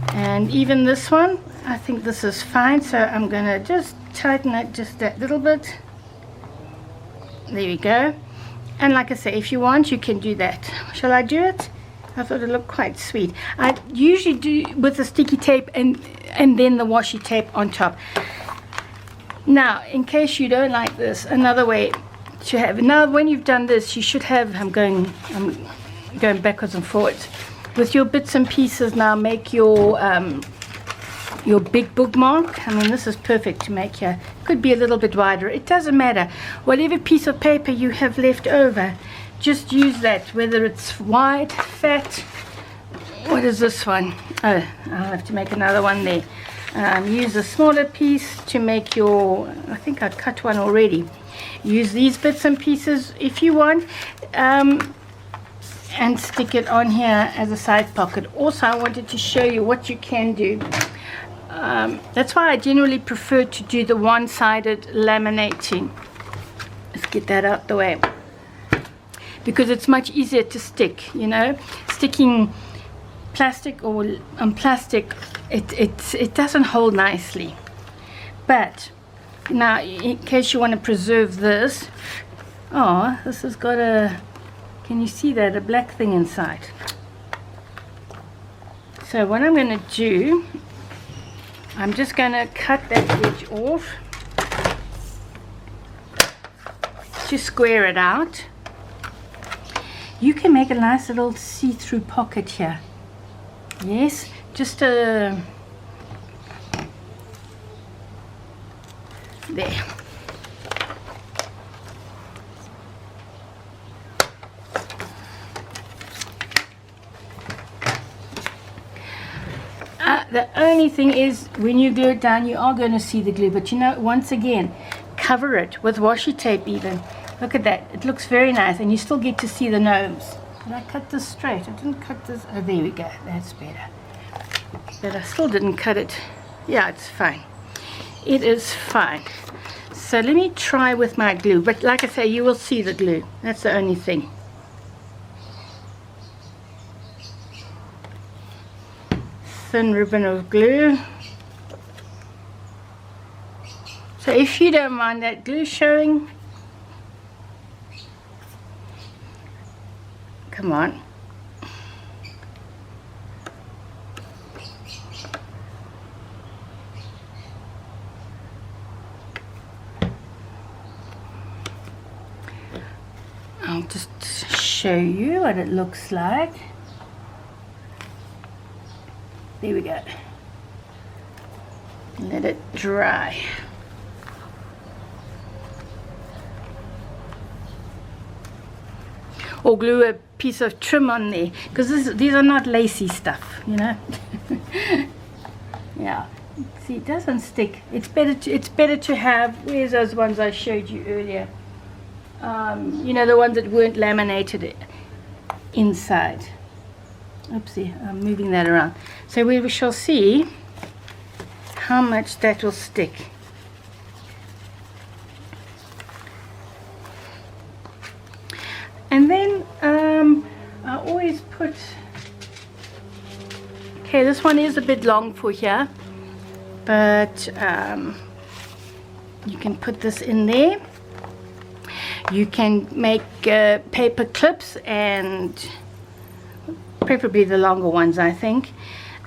And even this one, I think this is fine, so I'm going to just tighten it just that little bit. There we go. And like I say, if you want, you can do that. Shall I do it? I thought it looked quite sweet. I usually do with the sticky tape and then the washi tape on top. Now, in case you don't like this, another way to have, now when you've done this, you should have, I'm going backwards and forwards. With your bits and pieces now, make your big bookmark. I mean, this is perfect to make here. Could be a little bit wider. It doesn't matter. Whatever piece of paper you have left over, just use that, whether it's wide, fat. What is this one? Oh, I'll have to make another one there. Use a smaller piece to make your, I think I cut one already. Use these bits and pieces if you want, and stick it on here as a side pocket. Also, I wanted to show you what you can do. That's why I generally prefer to do the one-sided laminating. Let's get that out the way, because it's much easier to stick, you know. Sticking plastic or on plastic, it doesn't hold nicely. But now, in case you want to preserve this, oh, this has got a, can you see that, a black thing inside. So what I'm going to do, I'm just going to cut that edge off to square it out. You can make a nice little see-through pocket here. Yes, just a, there. The only thing is, when you glue it down, you are going to see the glue, but you know, once again, cover it with washi tape even. Look at that, it looks very nice, and you still get to see the gnomes. Did I cut this straight? I didn't cut this. Oh, there we go, that's better. But I still didn't cut it. Yeah, it's fine. It is fine. So let me try with my glue, but like I say, you will see the glue. That's the only thing. Thin ribbon of glue. So if you don't mind that glue showing, come on. I'll just show you what it looks like. There we go. Let it dry. Or glue a piece of trim on there, because these are not lacy stuff, you know. Yeah, see, it doesn't stick. It's better to have, where's those ones I showed you earlier, you know, the ones that weren't laminated inside. Oopsie, I'm moving that around. So we shall see how much that will stick. And then I always put, okay, this one is a bit long for here, but you can put this in there. You can make paper clips, and preferably the longer ones, I think,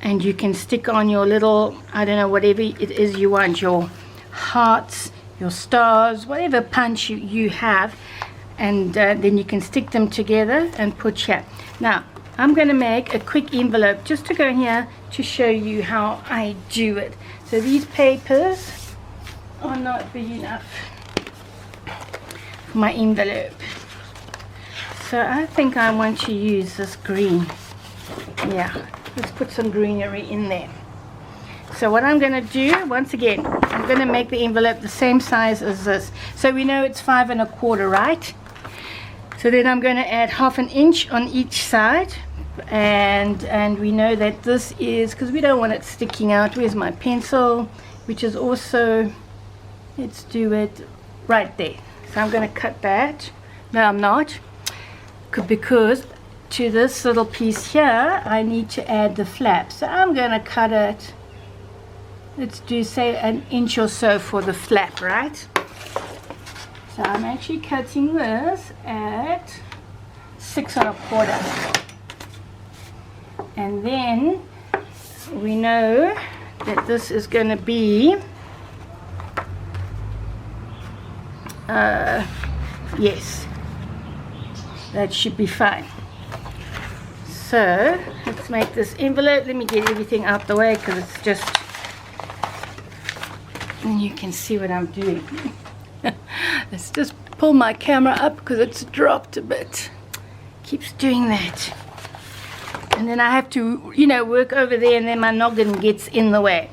and you can stick on your little, I don't know, whatever it is you want, your hearts, your stars, whatever punch you have, and then you can stick them together and put here. Now I'm going to make a quick envelope just to go in here to show you how I do it. So these papers are not big enough for my envelope, so I think I want to use this green. Yeah, let's put some greenery in there. So what I'm going to do, once again, I'm going to make the envelope the same size as this. So we know it's 5 1/4, right? So then I'm going to add 1/2 inch on each side, and we know that this is, because we don't want it sticking out. Where's my pencil? Which is also, let's do it right there. So I'm going to cut that. No, I'm not, because to this little piece here I need to add the flap. So I'm going to cut it, let's do say 1 inch or so for the flap, right? So I'm actually cutting this at 6 1/4, and then we know that this is going to be yes, that should be fine. So let's make this envelope. Let me get everything out the way, because it's just, and you can see what I'm doing. Let's just pull my camera up because it's dropped a bit. keeps doing that. And then I have to, you know, work over there, and then my noggin gets in the way.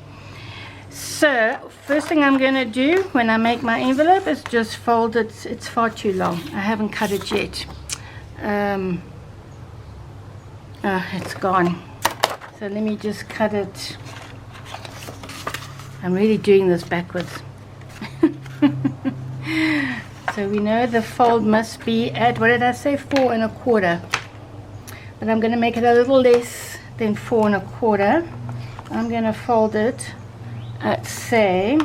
So first thing I'm going to do when I make my envelope is just fold it. It's far too long. I haven't cut it yet. It's gone. So let me just cut it. I'm really doing this backwards. So we know the fold must be at, what did I say, 4 1/4. But I'm going to make it a little less than 4 1/4. I'm going to fold it at, say,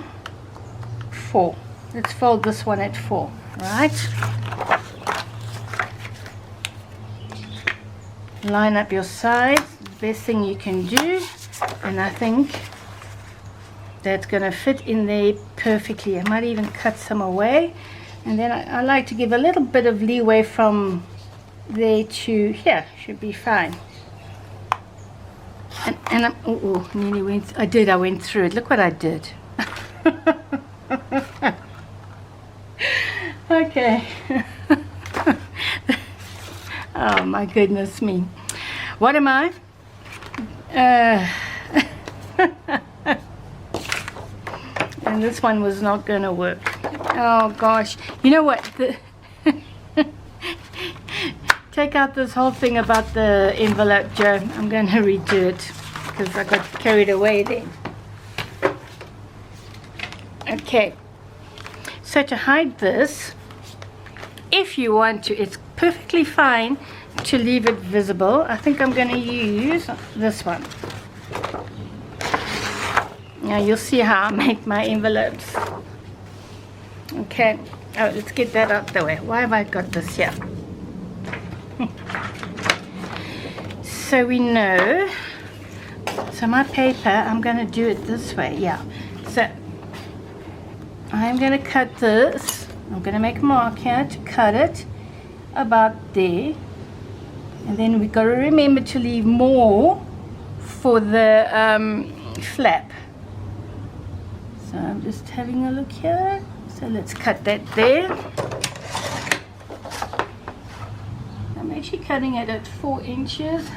4. Let's fold this one at 4, right? Line up your sides, the best thing you can do, and I think that's going to fit in there perfectly. I might even cut some away, and then I like to give a little bit of leeway from there to here. Should be fine. And I'm, nearly went, I went through it. Look what I did. Okay. Oh my goodness me. What am I? And this one was not going to work. Oh gosh. You know what? Take out this whole thing about the envelope, Joe. I'm going to redo it because I got carried away then. Okay. So to hide this, if you want to, it's perfectly fine to leave it visible. I think I'm going to use this one. Now you'll see how I make my envelopes. Okay. Oh, let's get that out the way. Why have I got this here? So we know, so my paper, I'm going to do it this way, yeah. So I'm going to cut this. I'm going to make a mark here to cut it about there. And then we've got to remember to leave more for the flap. So I'm just having a look here. So let's cut that there. I'm actually cutting it at 4 inches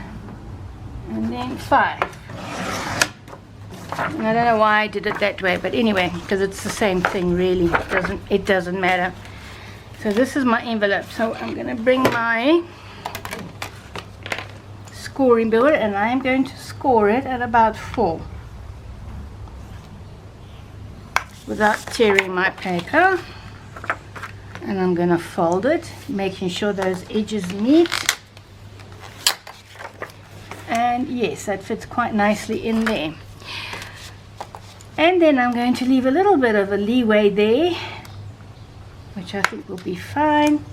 and then 5. And I don't know why I did it that way, but anyway, because it's the same thing really. It doesn't matter. So this is my envelope. So I'm going to bring my scoring board and I'm going to score it at about 4 without tearing my paper. And I'm going to fold it, making sure those edges meet. And yes, that fits quite nicely in there. And then I'm going to leave a little bit of a leeway there, which I think will be fine.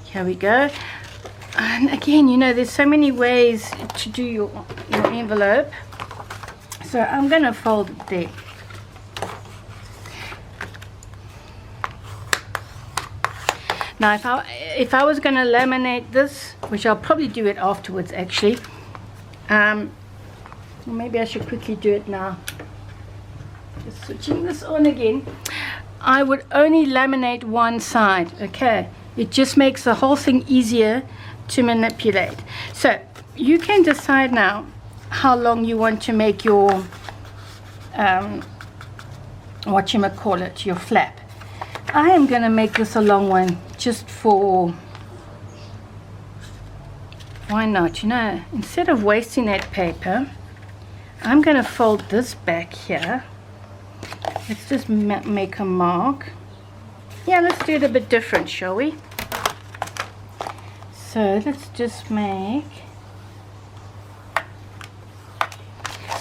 Here we go. And again, you know, there's so many ways to do your envelope. So I'm going to fold it there. Now if I was going to laminate this, which I'll probably do it afterwards actually, maybe I should quickly do it now. Just switching this on again. I would only laminate one side, okay? It just makes the whole thing easier to manipulate. So you can decide now how long you want to make your whatchamacallit, your flap. I am going to make this a long one just for, why not, you know, instead of wasting that paper, I'm going to fold this back here. Let's just make a mark. Yeah, let's do it a bit different, shall we? So let's just make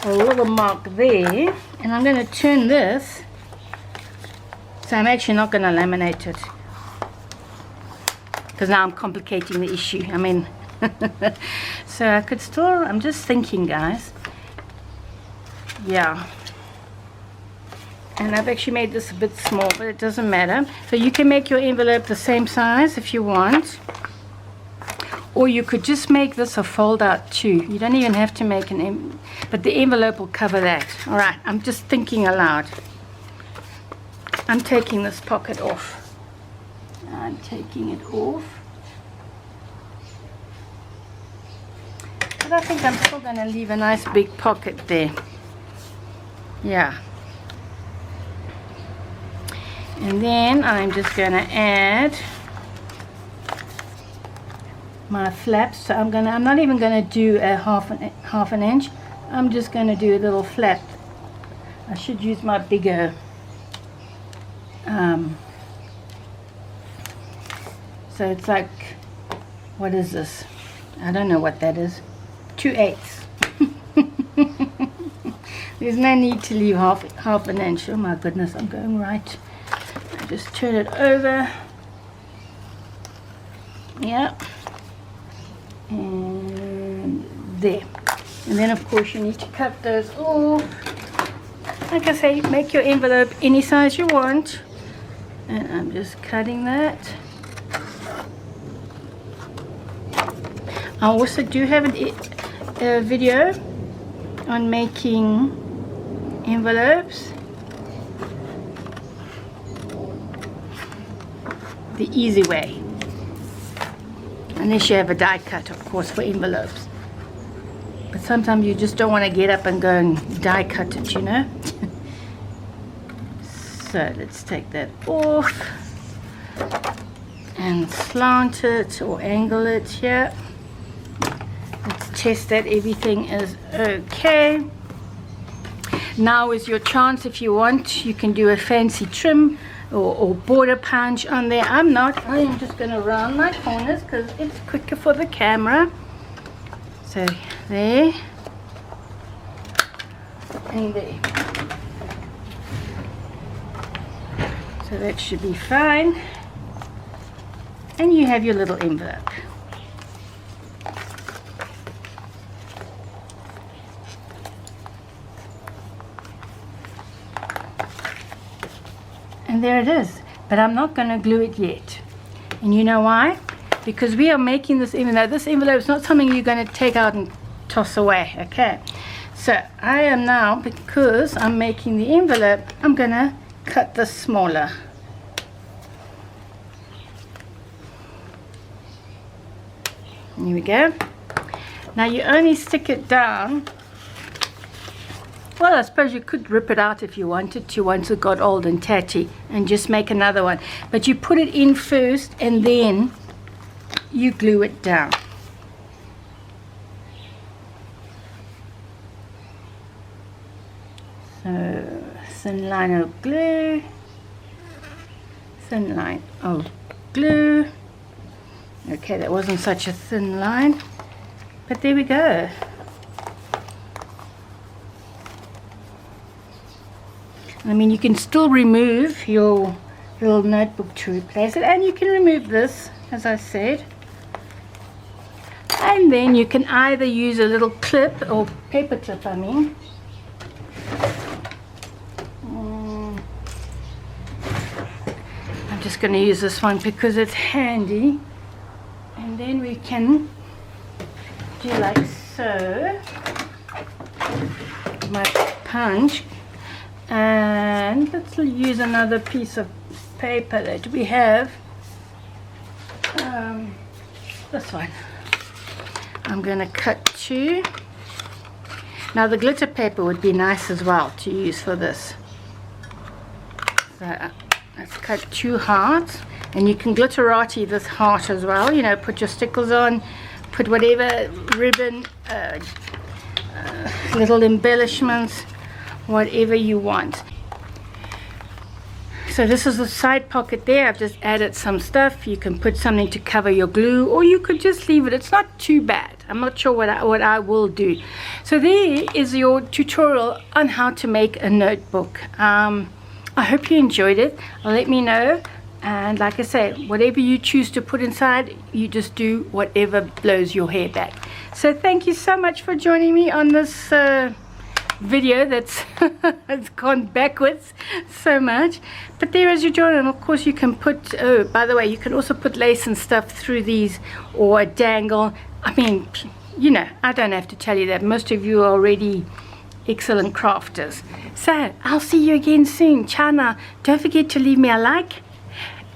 a little mark there, and I'm going to turn this. So I'm actually not going to laminate it because now I'm complicating the issue. I mean, so I could still, I'm just thinking, guys. Yeah. And I've actually made this a bit small, but it doesn't matter. So you can make your envelope the same size if you want. Or you could just make this a fold out too. You don't even have to make an but the envelope will cover that. All right, I'm just thinking aloud. I'm taking this pocket off. mind taking it off. But I think I'm still going to leave a nice big pocket there. Yeah. And then I'm just going to add my flaps. So I'm not even going to do a half an inch. I'm just going to do a little flap. I should use my bigger so it's like, what is this? I don't know what that is. 2/8. There's no need to leave half an inch. Oh my goodness, I'm going right. I just turn it over. Yeah. And there. And then of course you need to cut those off. Like I say, make your envelope any size you want. And I'm just cutting that. I also do have a video on making envelopes the easy way, unless you have a die cut, of course, for envelopes. But sometimes you just don't want to get up and go and die cut it, you know. So let's take that off and slant it or angle it here. Let's test that everything is okay. Now is your chance. If you want, you can do a fancy trim or border punch on there. I'm not. I am just going to round my corners because it's quicker for the camera. So there and there. So that should be fine. And you have your little envelope. And there it is. But I'm not going to glue it yet. And you know why? Because we are making this envelope. This envelope is not something you're going to take out and toss away. Okay. So I am now, because I'm making the envelope, I'm going to cut this smaller. Here we go. Now you only stick it down. Well, I suppose you could rip it out if you wanted to once it got old and tatty and just make another one. But you put it in first and then you glue it down. So, thin line of glue, thin line of glue. Okay, that wasn't such a thin line, but there we go. I mean, you can still remove your little notebook to replace it, and you can remove this, as I said. And then you can either use a little clip, or paper clip, I mean. I'm just going to use this one because it's handy. And then we can do like so. My punch. And let's use another piece of paper that we have. This one. I'm going to cut two. Now the glitter paper would be nice as well to use for this. So let's cut two hearts. And you can glitterati this heart as well. You know, put your stickers on, put whatever ribbon, little embellishments, whatever you want. So this is the side pocket there. I've just added some stuff. You can put something to cover your glue, or you could just leave it. It's not too bad. I'm not sure what I will do. So there is your tutorial on how to make a notebook. I hope you enjoyed it. Let me know. And like I say, whatever you choose to put inside, you just do whatever blows your hair back. So thank you so much for joining me on this video that's it's gone backwards so much. But there is your journal, and of course you can put, oh, by the way, you can also put lace and stuff through these, or a dangle. I mean, you know, I don't have to tell you that. Most of you are already excellent crafters. So I'll see you again soon. Ciao now. Don't forget to leave me a like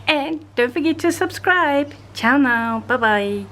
And don't forget to subscribe. Ciao now. Bye bye.